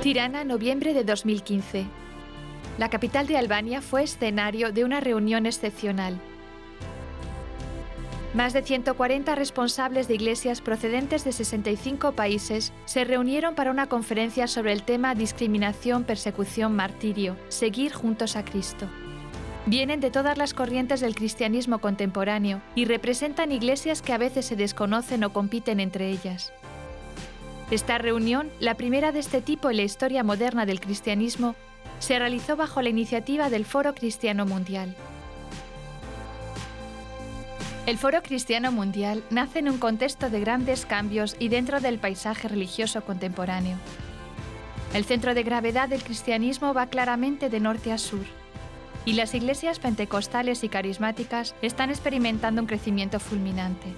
Tirana, noviembre de 2015. La capital de Albania fue escenario de una reunión excepcional. Más de 140 responsables de iglesias procedentes de 65 países se reunieron para una conferencia sobre el tema discriminación, persecución, martirio, seguir juntos a Cristo. Vienen de todas las corrientes del cristianismo contemporáneo y representan iglesias que a veces se desconocen o compiten entre ellas. Esta reunión, la primera de este tipo en la historia moderna del cristianismo, se realizó bajo la iniciativa del Foro Cristiano Mundial. El Foro Cristiano Mundial nace en un contexto de grandes cambios y dentro del paisaje religioso contemporáneo. El centro de gravedad del cristianismo va claramente de norte a sur, y las iglesias pentecostales y carismáticas están experimentando un crecimiento fulminante.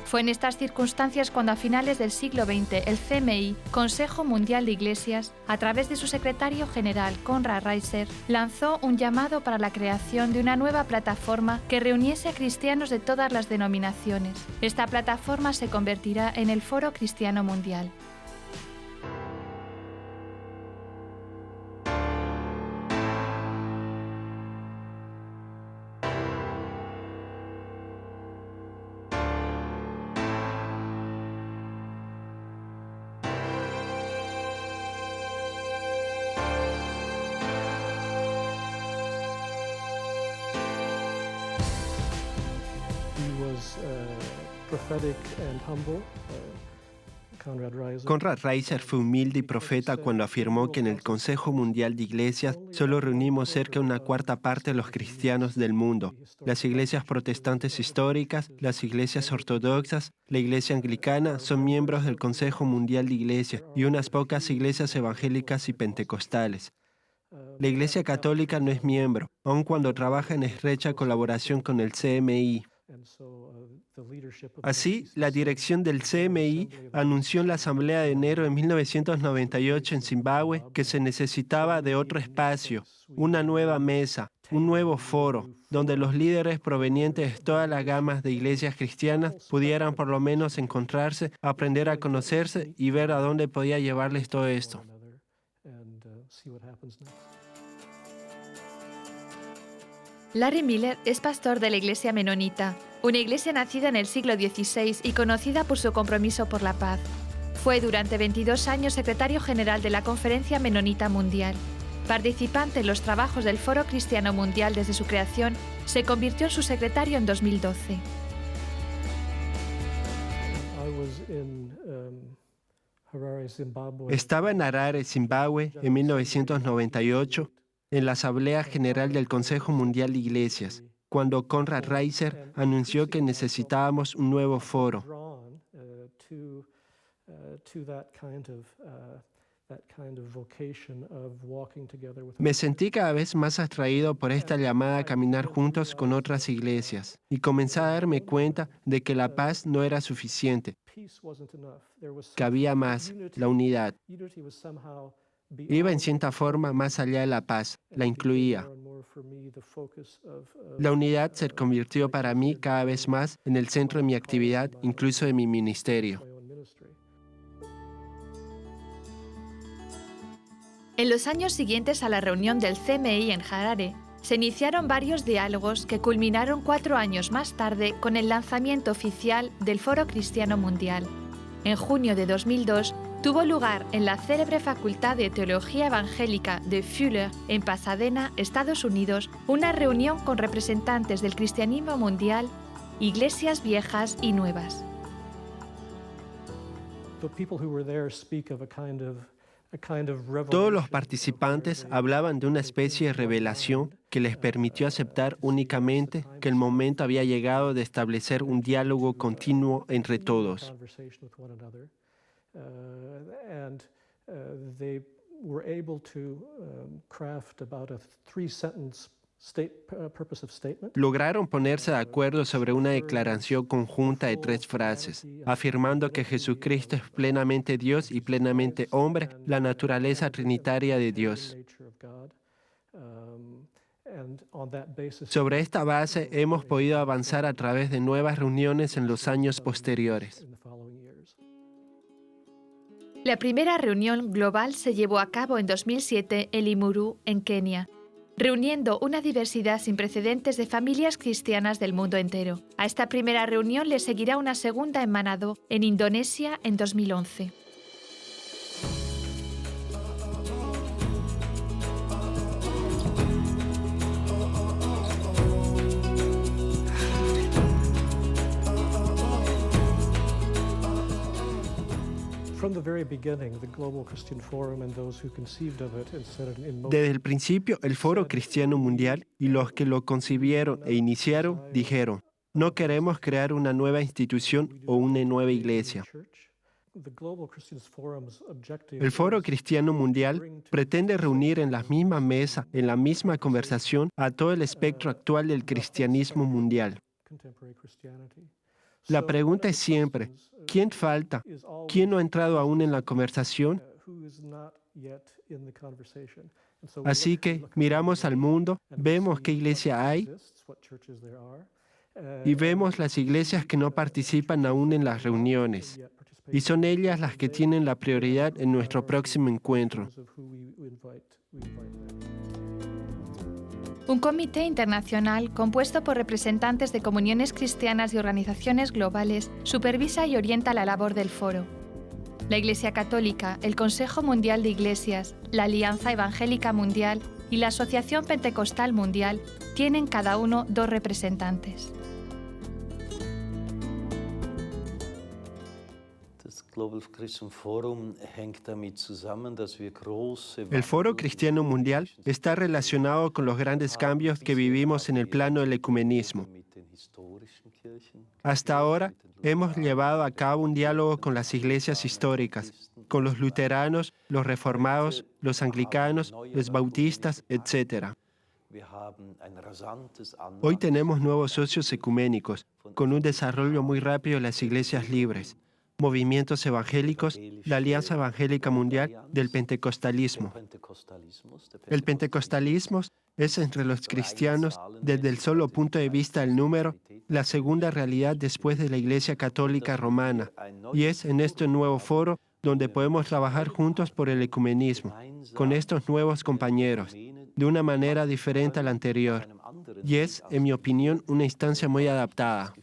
Fue en estas circunstancias cuando a finales del siglo XX el CMI, Consejo Mundial de Iglesias, a través de su secretario general Konrad Reiser, lanzó un llamado para la creación de una nueva plataforma que reuniese a cristianos de todas las denominaciones. Esta plataforma se convertirá en el Foro Cristiano Mundial. Konrad Reiser fue humilde y profeta cuando afirmó que en el Consejo Mundial de Iglesias solo reunimos cerca de una cuarta parte de los cristianos del mundo. Las iglesias protestantes históricas, las iglesias ortodoxas, la iglesia anglicana son miembros del Consejo Mundial de Iglesias y unas pocas iglesias evangélicas y pentecostales. La Iglesia Católica no es miembro, aun cuando trabaja en estrecha colaboración con el CMI. Así, la dirección del CMI anunció en la Asamblea de enero de 1998 en Zimbabue que se necesitaba de otro espacio, una nueva mesa, un nuevo foro, donde los líderes provenientes de todas las gamas de iglesias cristianas pudieran por lo menos encontrarse, aprender a conocerse y ver a dónde podía llevarles todo esto. Larry Miller es pastor de la Iglesia Menonita, una iglesia nacida en el siglo XVI y conocida por su compromiso por la paz. Fue durante 22 años secretario general de la Conferencia Menonita Mundial. Participante en los trabajos del Foro Cristiano Mundial desde su creación, se convirtió en su secretario en 2012. Estaba en Harare, Zimbabue, en 1998, en la Asamblea General del Consejo Mundial de Iglesias, cuando Konrad Reiser anunció que necesitábamos un nuevo foro. Me sentí cada vez más atraído por esta llamada a caminar juntos con otras iglesias y comencé a darme cuenta de que la paz no era suficiente, que había más, la unidad. Iba en cierta forma más allá de la paz, la incluía. La unidad se convirtió para mí cada vez más en el centro de mi actividad, incluso de mi ministerio. En los años siguientes a la reunión del CMI en Harare, se iniciaron varios diálogos que culminaron 4 años más tarde con el lanzamiento oficial del Foro Cristiano Mundial. En junio de 2002, tuvo lugar en la célebre Facultad de Teología Evangélica de Fuller, en Pasadena, Estados Unidos, una reunión con representantes del cristianismo mundial, iglesias viejas y nuevas. Todos los participantes hablaban de una especie de revelación que les permitió aceptar únicamente que el momento había llegado de establecer un diálogo continuo entre todos. Lograron ponerse de acuerdo sobre una declaración conjunta de 3 frases, afirmando que Jesucristo es plenamente Dios y plenamente hombre, la naturaleza trinitaria de Dios. Sobre esta base hemos podido avanzar a través de nuevas reuniones en los años posteriores. La primera reunión global se llevó a cabo en 2007 en Limuru, en Kenia, reuniendo una diversidad sin precedentes de familias cristianas del mundo entero. A esta primera reunión le seguirá una segunda en Manado, en Indonesia, en 2011. Desde el principio, el Foro Cristiano Mundial y los que lo concibieron e iniciaron dijeron, no queremos crear una nueva institución o una nueva iglesia. El Foro Cristiano Mundial pretende reunir en la misma mesa, en la misma conversación, a todo el espectro actual del cristianismo mundial. La pregunta es siempre, ¿quién falta? ¿Quién no ha entrado aún en la conversación? Así que miramos al mundo, vemos qué iglesia hay y vemos las iglesias que no participan aún en las reuniones. Y son ellas las que tienen la prioridad en nuestro próximo encuentro. Un comité internacional compuesto por representantes de comuniones cristianas y organizaciones globales supervisa y orienta la labor del foro. La Iglesia Católica, el Consejo Mundial de Iglesias, la Alianza Evangélica Mundial y la Asociación Pentecostal Mundial tienen cada uno 2 representantes. El Foro Cristiano Mundial está relacionado con los grandes cambios que vivimos en el plano del ecumenismo. Hasta ahora, hemos llevado a cabo un diálogo con las iglesias históricas, con los luteranos, los reformados, los anglicanos, los bautistas, etc. Hoy tenemos nuevos socios ecuménicos, con un desarrollo muy rápido de las iglesias libres, movimientos evangélicos, la Alianza Evangélica Mundial del Pentecostalismo. El pentecostalismo es entre los cristianos, desde el solo punto de vista del número, la segunda realidad después de la Iglesia Católica Romana, y es en este nuevo foro donde podemos trabajar juntos por el ecumenismo, con estos nuevos compañeros, de una manera diferente a la anterior, y es, en mi opinión, una instancia muy adaptada.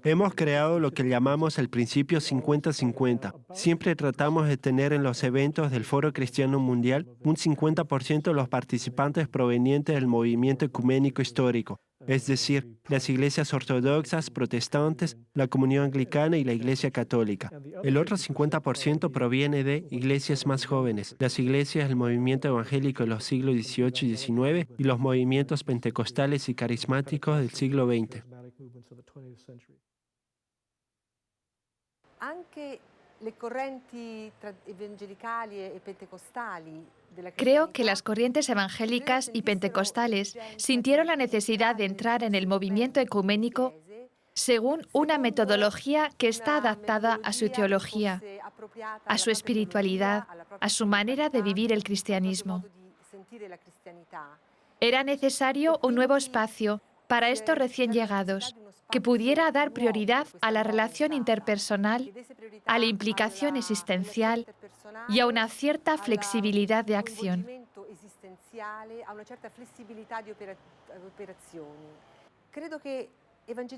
Hemos creado lo que llamamos el principio 50-50. Siempre tratamos de tener en los eventos del Foro Cristiano Mundial un 50% de los participantes provenientes del movimiento ecuménico histórico, es decir, las iglesias ortodoxas, protestantes, la comunión anglicana y la iglesia católica. El otro 50% proviene de iglesias más jóvenes, las iglesias del movimiento evangélico de los siglos XVIII y XIX y los movimientos pentecostales y carismáticos del siglo XX. Creo que las corrientes evangélicas y pentecostales sintieron la necesidad de entrar en el movimiento ecuménico según una metodología que está adaptada a su teología, a su espiritualidad, a su manera de vivir el cristianismo. Era necesario un nuevo espacio para estos recién llegados, que pudiera dar prioridad a la relación interpersonal, a la implicación existencial y a una cierta flexibilidad de acción.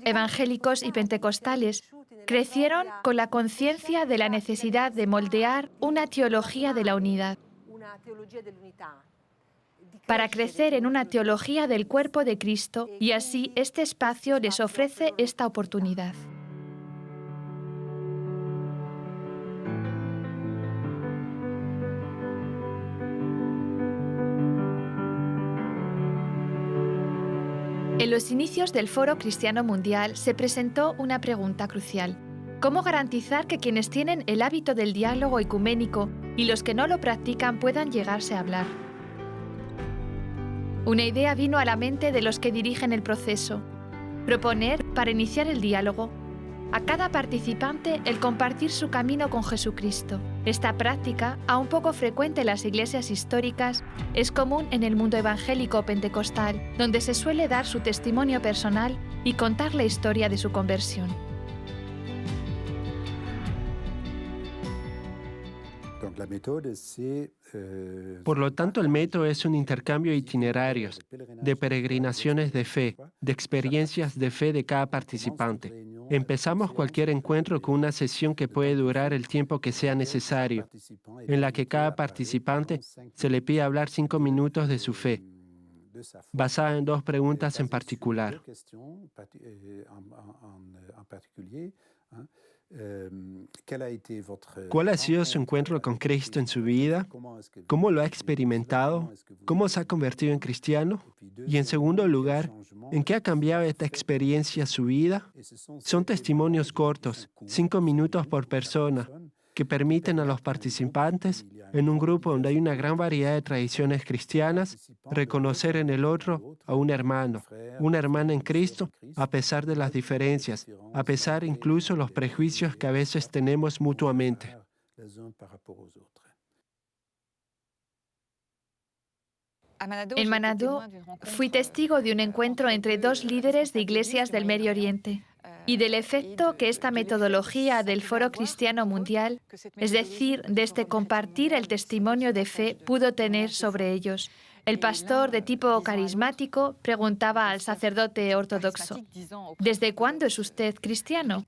Evangélicos y pentecostales crecieron con la conciencia de la necesidad de moldear una teología de la unidad, para crecer en una teología del cuerpo de Cristo, y así este espacio les ofrece esta oportunidad. En los inicios del Foro Cristiano Mundial se presentó una pregunta crucial: ¿cómo garantizar que quienes tienen el hábito del diálogo ecuménico y los que no lo practican puedan llegarse a hablar? Una idea vino a la mente de los que dirigen el proceso: proponer, para iniciar el diálogo, a cada participante el compartir su camino con Jesucristo. Esta práctica, aún poco frecuente en las iglesias históricas, es común en el mundo evangélico pentecostal, donde se suele dar su testimonio personal y contar la historia de su conversión. Por lo tanto, el método es un intercambio de itinerarios, de peregrinaciones de fe, de experiencias de fe de cada participante. Empezamos cualquier encuentro con una sesión que puede durar el tiempo que sea necesario, en la que cada participante se le pide hablar 5 minutos de su fe, basada en 2 preguntas en particular. ¿Cuál ha sido su encuentro con Cristo en su vida? ¿Cómo lo ha experimentado? ¿Cómo se ha convertido en cristiano? Y en segundo lugar, ¿en qué ha cambiado esta experiencia su vida? Son testimonios cortos, 5 minutos por persona, que permiten a los participantes, en un grupo donde hay una gran variedad de tradiciones cristianas, reconocer en el otro a un hermano, una hermana en Cristo, a pesar de las diferencias, a pesar incluso de los prejuicios que a veces tenemos mutuamente. En Manado, fui testigo de un encuentro entre 2 líderes de iglesias del Medio Oriente y del efecto que esta metodología del Foro Cristiano Mundial, es decir, de este compartir el testimonio de fe, pudo tener sobre ellos. El pastor de tipo carismático preguntaba al sacerdote ortodoxo: ¿desde cuándo es usted cristiano?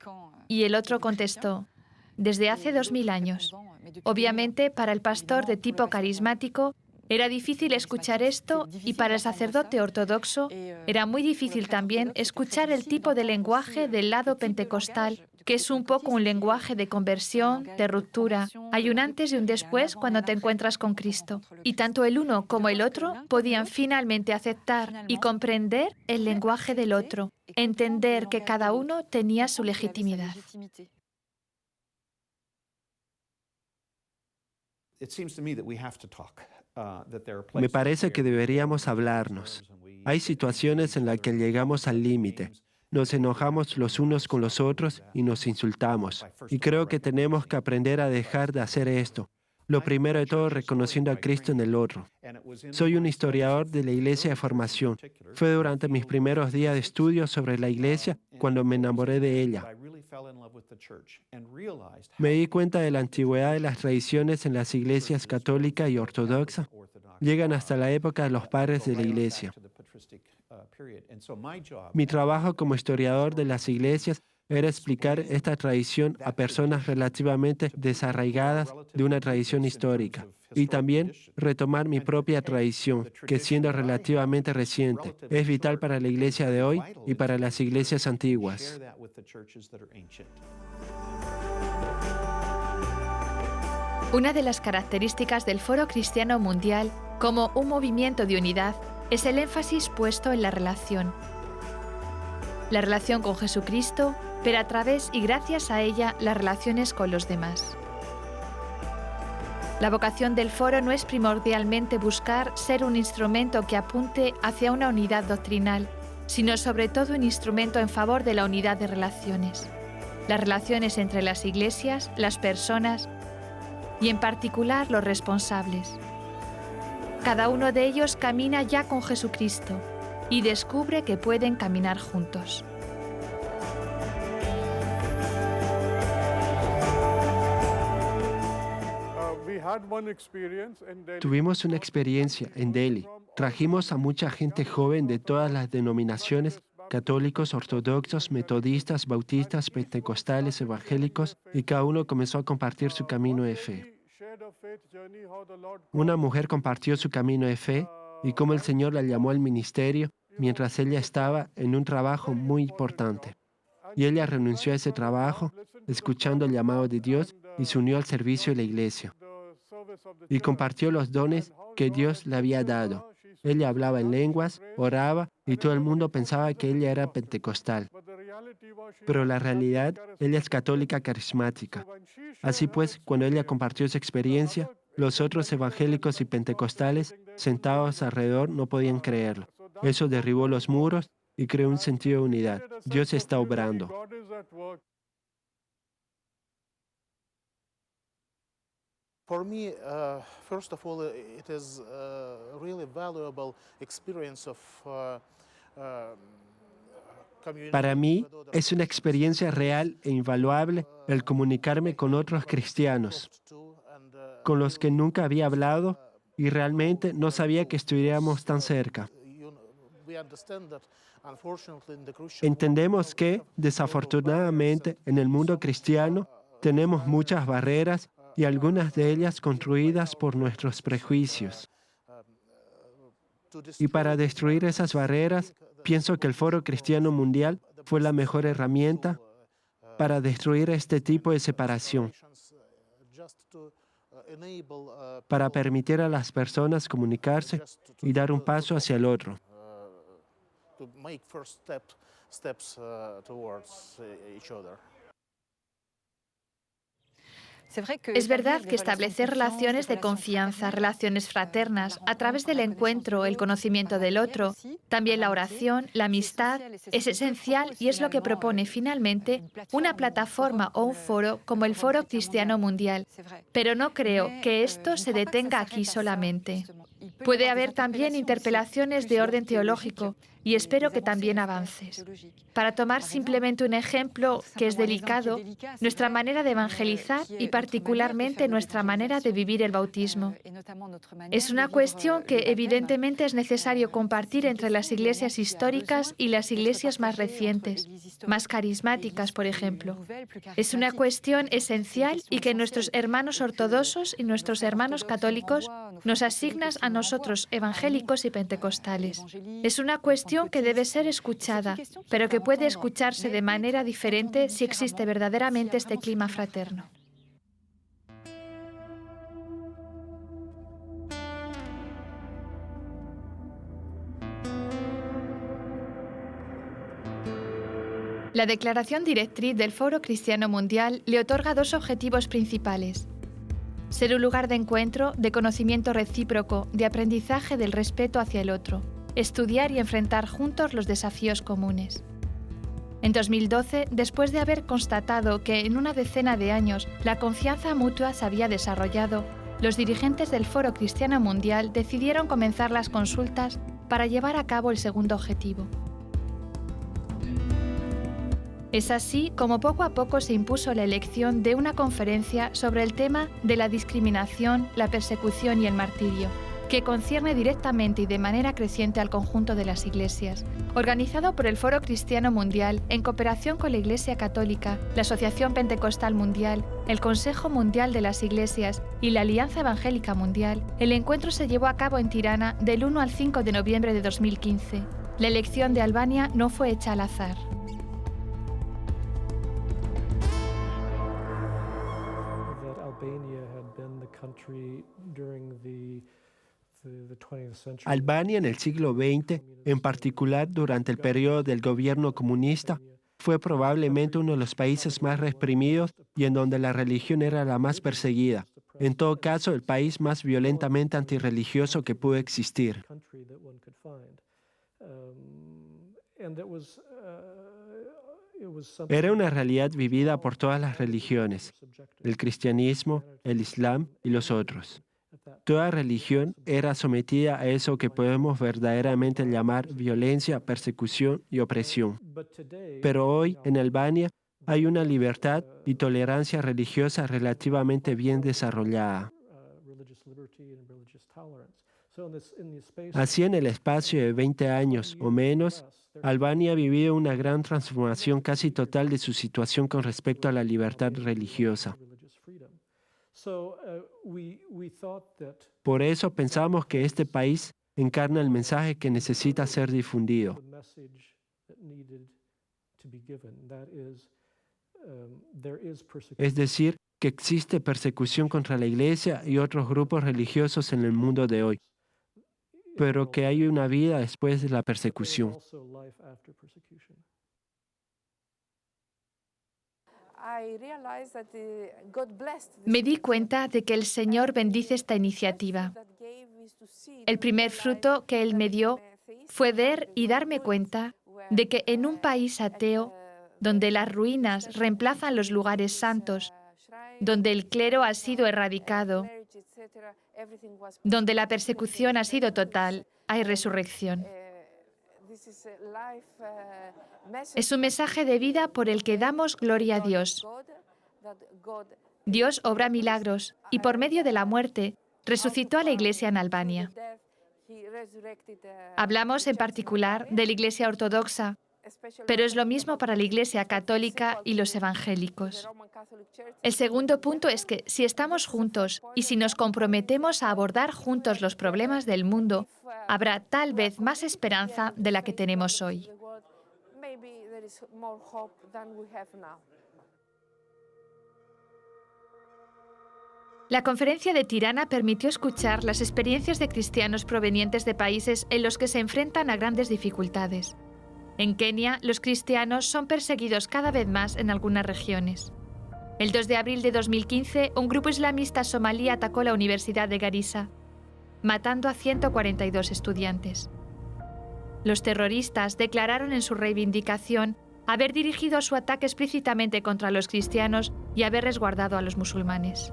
Y el otro contestó: desde hace 2000 años. Obviamente, para el pastor de tipo carismático, era difícil escuchar esto, y para el sacerdote ortodoxo era muy difícil también escuchar el tipo de lenguaje del lado pentecostal, que es un poco un lenguaje de conversión, de ruptura. Hay un antes y un después cuando te encuentras con Cristo. Y tanto el uno como el otro podían finalmente aceptar y comprender el lenguaje del otro, entender que cada uno tenía su legitimidad. Me parece que deberíamos hablarnos. Hay situaciones en las que llegamos al límite. Nos enojamos los unos con los otros y nos insultamos. Y creo que tenemos que aprender a dejar de hacer esto. Lo primero de todo, reconociendo a Cristo en el otro. Soy un historiador de la Iglesia de formación. Fue durante mis primeros días de estudio sobre la Iglesia cuando me enamoré de ella. Me di cuenta de la antigüedad de las tradiciones en las iglesias católica y ortodoxa. Llegan hasta la época de los padres de la Iglesia. Mi trabajo como historiador de las iglesias era explicar esta tradición a personas relativamente desarraigadas de una tradición histórica, y también retomar mi propia tradición, que siendo relativamente reciente, es vital para la iglesia de hoy y para las iglesias antiguas. Una de las características del Foro Cristiano Mundial, como un movimiento de unidad, es el énfasis puesto en la relación. La relación con Jesucristo, pero a través y gracias a ella las relaciones con los demás. La vocación del foro no es primordialmente buscar ser un instrumento que apunte hacia una unidad doctrinal, sino sobre todo un instrumento en favor de la unidad de relaciones. Las relaciones entre las iglesias, las personas y en particular los responsables. Cada uno de ellos camina ya con Jesucristo y descubre que pueden caminar juntos. Tuvimos una experiencia en Delhi. Trajimos a mucha gente joven de todas las denominaciones, católicos, ortodoxos, metodistas, bautistas, pentecostales, evangélicos, y cada uno comenzó a compartir su camino de fe. Una mujer compartió su camino de fe y cómo el Señor la llamó al ministerio mientras ella estaba en un trabajo muy importante. Y ella renunció a ese trabajo, escuchando el llamado de Dios, y se unió al servicio de la iglesia. Y compartió los dones que Dios le había dado. Ella hablaba en lenguas, oraba, y todo el mundo pensaba que ella era pentecostal. Pero la realidad, ella es católica carismática. Así pues, cuando ella compartió su experiencia, los otros evangélicos y pentecostales sentados alrededor no podían creerlo. Eso derribó los muros y creó un sentido de unidad. Dios está obrando. For me, first of all, it is a really valuable experience of Para communicating mí with other es una Christians. experiencia real e invaluable el comunicarme con otros cristianos, Talked to and con los que really nunca había hablado y know realmente no their sabía que views estuviéramos because tan cerca. we understand that unfortunately in the Christian world Entendemos we que, have a lot of barriers desafortunadamente, and en el mundo some of these cristiano tenemos muchas barreras y algunas de ellas construidas por nuestros prejuicios. to Y destroy para these destruir esas barriers, I barreras, think the pienso que el Foro Foro Christiano Cristiano was Mundial the fue la best mejor herramienta para destruir este tipo de separación, separations just to enable para people permitir a las personas comunicarse just y dar un to paso talk, hacia el otro. to make first steps towards each other. Es verdad que establecer relaciones de confianza, relaciones fraternas, a través del encuentro, el conocimiento del otro, también la oración, la amistad, es esencial y es lo que propone finalmente una plataforma o un foro como el Foro Cristiano Mundial. Pero no creo que esto se detenga aquí solamente. Puede haber también interpelaciones de orden teológico y espero que también avances. Para tomar simplemente un ejemplo que es delicado, nuestra manera de evangelizar y particularmente nuestra manera de vivir el bautismo. Es una cuestión que evidentemente es necesario compartir entre las iglesias históricas y las iglesias más recientes, más carismáticas, por ejemplo. Es una cuestión esencial y que nuestros hermanos ortodoxos y nuestros hermanos católicos nos asignan a nosotros, evangélicos y pentecostales. Es una cuestión que debe ser escuchada, pero que puede escucharse de manera diferente si existe verdaderamente este clima fraterno. La Declaración Directriz del Foro Cristiano Mundial le otorga dos objetivos principales: ser un lugar de encuentro, de conocimiento recíproco, de aprendizaje del respeto hacia el otro, estudiar y enfrentar juntos los desafíos comunes. En 2012, después de haber constatado que en una decena de años la confianza mutua se había desarrollado, los dirigentes del Foro Cristiano Mundial decidieron comenzar las consultas para llevar a cabo el segundo objetivo. Es así como poco a poco se impuso la elección de una conferencia sobre el tema de la discriminación, la persecución y el martirio, que concierne directamente y de manera creciente al conjunto de las iglesias, organizado por el Foro Cristiano Mundial en cooperación con la Iglesia Católica, la Asociación Pentecostal Mundial, el Consejo Mundial de las Iglesias y la Alianza Evangélica Mundial. El encuentro se llevó a cabo en Tirana del 1 al 5 de noviembre de 2015. La elección de Albania no fue hecha al azar. Albania en el siglo XX, en particular durante el periodo del gobierno comunista, fue probablemente uno de los países más reprimidos y en donde la religión era la más perseguida. En todo caso, el país más violentamente antirreligioso que pudo existir. Era una realidad vivida por todas las religiones, el cristianismo, el islam y los otros. Toda religión era sometida a eso que podemos verdaderamente llamar violencia, persecución y opresión. Pero hoy, en Albania, hay una libertad y tolerancia religiosa relativamente bien desarrollada. Así, en el espacio de 20 años o menos, Albania ha vivido una gran transformación casi total de su situación con respecto a la libertad religiosa. Por eso pensamos que este país encarna el mensaje que necesita ser difundido. Es decir, que existe persecución contra la Iglesia y otros grupos religiosos en el mundo de hoy, pero que hay una vida después de la persecución. Me di cuenta de que el Señor bendice esta iniciativa. El primer fruto que Él me dio fue ver y darme cuenta de que en un país ateo, donde las ruinas reemplazan los lugares santos, donde el clero ha sido erradicado, donde la persecución ha sido total, hay resurrección. Es un mensaje de vida por el que damos gloria a Dios. Dios obra milagros y por medio de la muerte resucitó a la Iglesia en Albania. Hablamos en particular de la Iglesia ortodoxa, pero es lo mismo para la Iglesia católica y los evangélicos. El segundo punto es que si estamos juntos y si nos comprometemos a abordar juntos los problemas del mundo, habrá tal vez más esperanza de la que tenemos hoy. La conferencia de Tirana permitió escuchar las experiencias de cristianos provenientes de países en los que se enfrentan a grandes dificultades. En Kenia, los cristianos son perseguidos cada vez más en algunas regiones. El 2 de abril de 2015, un grupo islamista somalí atacó la Universidad de Garissa, matando a 142 estudiantes. Los terroristas declararon en su reivindicación haber dirigido su ataque explícitamente contra los cristianos y haber resguardado a los musulmanes.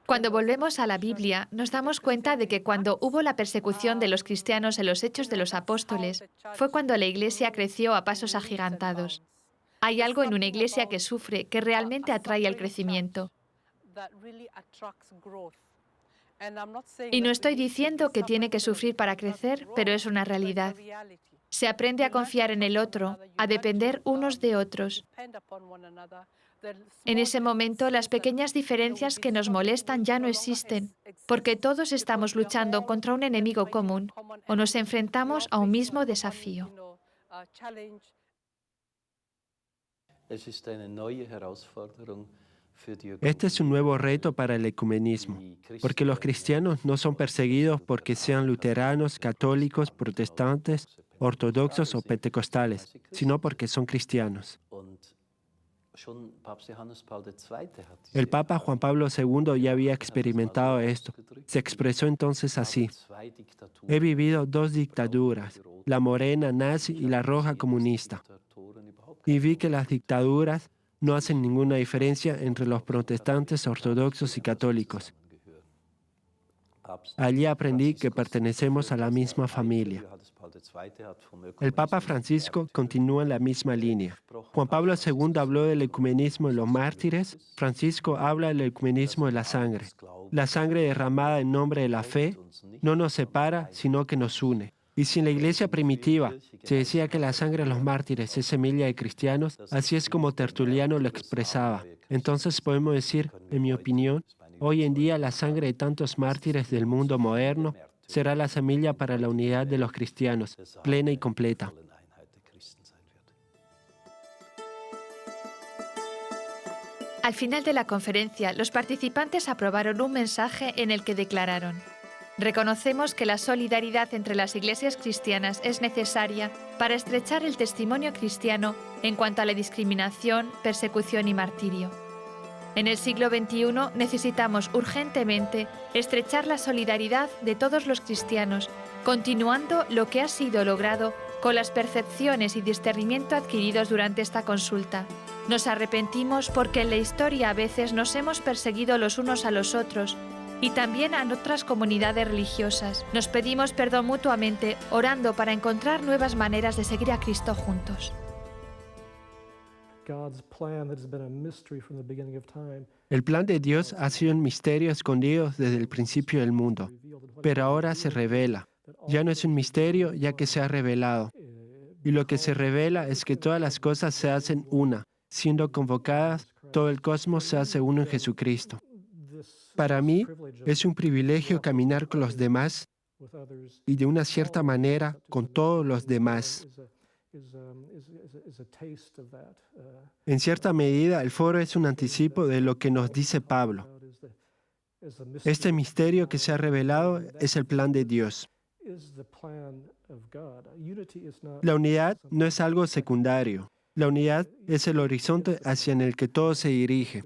Cuando volvemos a la Biblia, nos damos cuenta de que cuando hubo la persecución de los cristianos en los Hechos de los Apóstoles, fue cuando la Iglesia creció a pasos agigantados. Hay algo en una iglesia que sufre que realmente atrae al crecimiento. Y no estoy diciendo que tiene que sufrir para crecer, pero es una realidad. Se aprende a confiar en el otro, a depender unos de otros. En ese momento, las pequeñas diferencias que nos molestan ya no existen, porque todos estamos luchando contra un enemigo común o nos enfrentamos a un mismo desafío. Este es un nuevo reto para el ecumenismo, porque los cristianos no son perseguidos porque sean luteranos, católicos, protestantes, ortodoxos o pentecostales, sino porque son cristianos. El Papa Juan Pablo II ya había experimentado esto. Se expresó entonces así: he vivido 2 dictaduras, la morena nazi y la roja comunista, y vi que las dictaduras no hacen ninguna diferencia entre los protestantes, ortodoxos y católicos. Allí aprendí que pertenecemos a la misma familia. El Papa Francisco continúa en la misma línea. Juan Pablo II habló del ecumenismo de los mártires. Francisco habla del ecumenismo de la sangre. La sangre derramada en nombre de la fe no nos separa, sino que nos une. Y si en la iglesia primitiva se decía que la sangre de los mártires es semilla de cristianos, así es como Tertuliano lo expresaba. Entonces podemos decir, en mi opinión, hoy en día la sangre de tantos mártires del mundo moderno será la semilla para la unidad de los cristianos, plena y completa. Al final de la conferencia, los participantes aprobaron un mensaje en el que declararon: reconocemos que la solidaridad entre las iglesias cristianas es necesaria para estrechar el testimonio cristiano en cuanto a la discriminación, persecución y martirio. En el siglo XXI necesitamos urgentemente estrechar la solidaridad de todos los cristianos, continuando lo que ha sido logrado con las percepciones y discernimiento adquiridos durante esta consulta. Nos arrepentimos porque en la historia a veces nos hemos perseguido los unos a los otros y también a otras comunidades religiosas. Nos pedimos perdón mutuamente, orando para encontrar nuevas maneras de seguir a Cristo juntos. El plan de Dios ha sido un misterio escondido desde el principio del mundo, pero ahora se revela. Ya no es un misterio, ya que se ha revelado. Y lo que se revela es que todas las cosas se hacen una. Siendo convocadas, todo el cosmos se hace uno en Jesucristo. Para mí, es un privilegio caminar con los demás y de una cierta manera con todos los demás. En cierta medida, el foro es un anticipo de lo que nos dice Pablo. Este misterio que se ha revelado es el plan de Dios. La unidad no es algo secundario. La unidad es el horizonte hacia el que todo se dirige.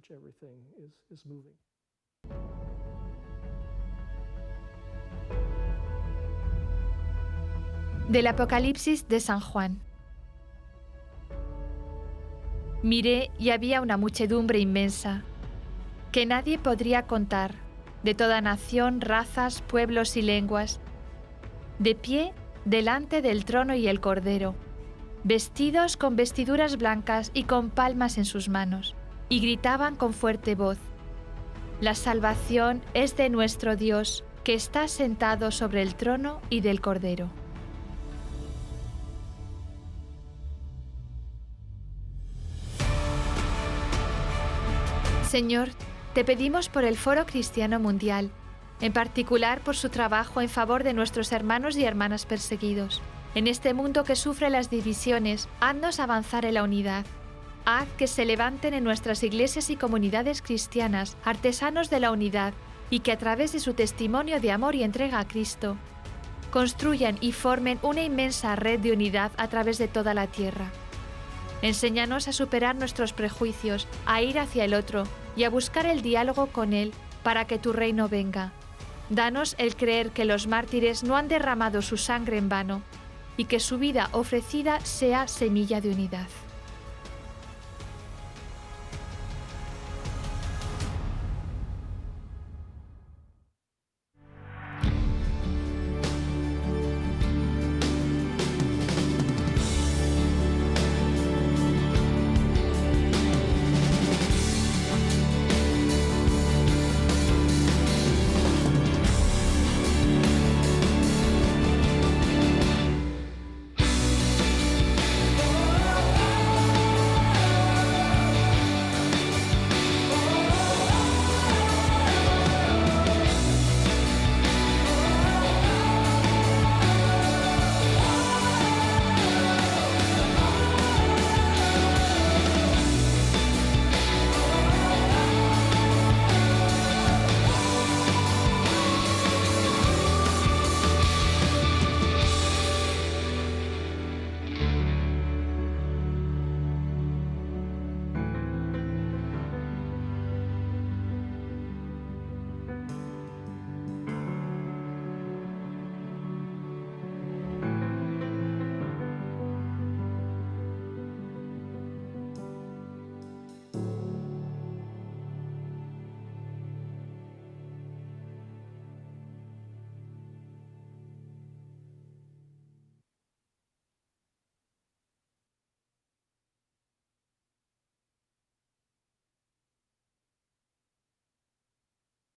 Del Apocalipsis de San Juan. Miré y había una muchedumbre inmensa, que nadie podría contar, de toda nación, razas, pueblos y lenguas, de pie delante del trono y el Cordero, vestidos con vestiduras blancas y con palmas en sus manos, y gritaban con fuerte voz: La salvación es de nuestro Dios, que está sentado sobre el trono y del Cordero. Señor, te pedimos por el Foro Cristiano Mundial, en particular por su trabajo en favor de nuestros hermanos y hermanas perseguidos. En este mundo que sufre las divisiones, haznos avanzar en la unidad. Haz que se levanten en nuestras iglesias y comunidades cristianas artesanos de la unidad y que a través de su testimonio de amor y entrega a Cristo, construyan y formen una inmensa red de unidad a través de toda la tierra. Enséñanos a superar nuestros prejuicios, a ir hacia el otro y a buscar el diálogo con él para que tu reino venga. Danos el creer que los mártires no han derramado su sangre en vano y que su vida ofrecida sea semilla de unidad.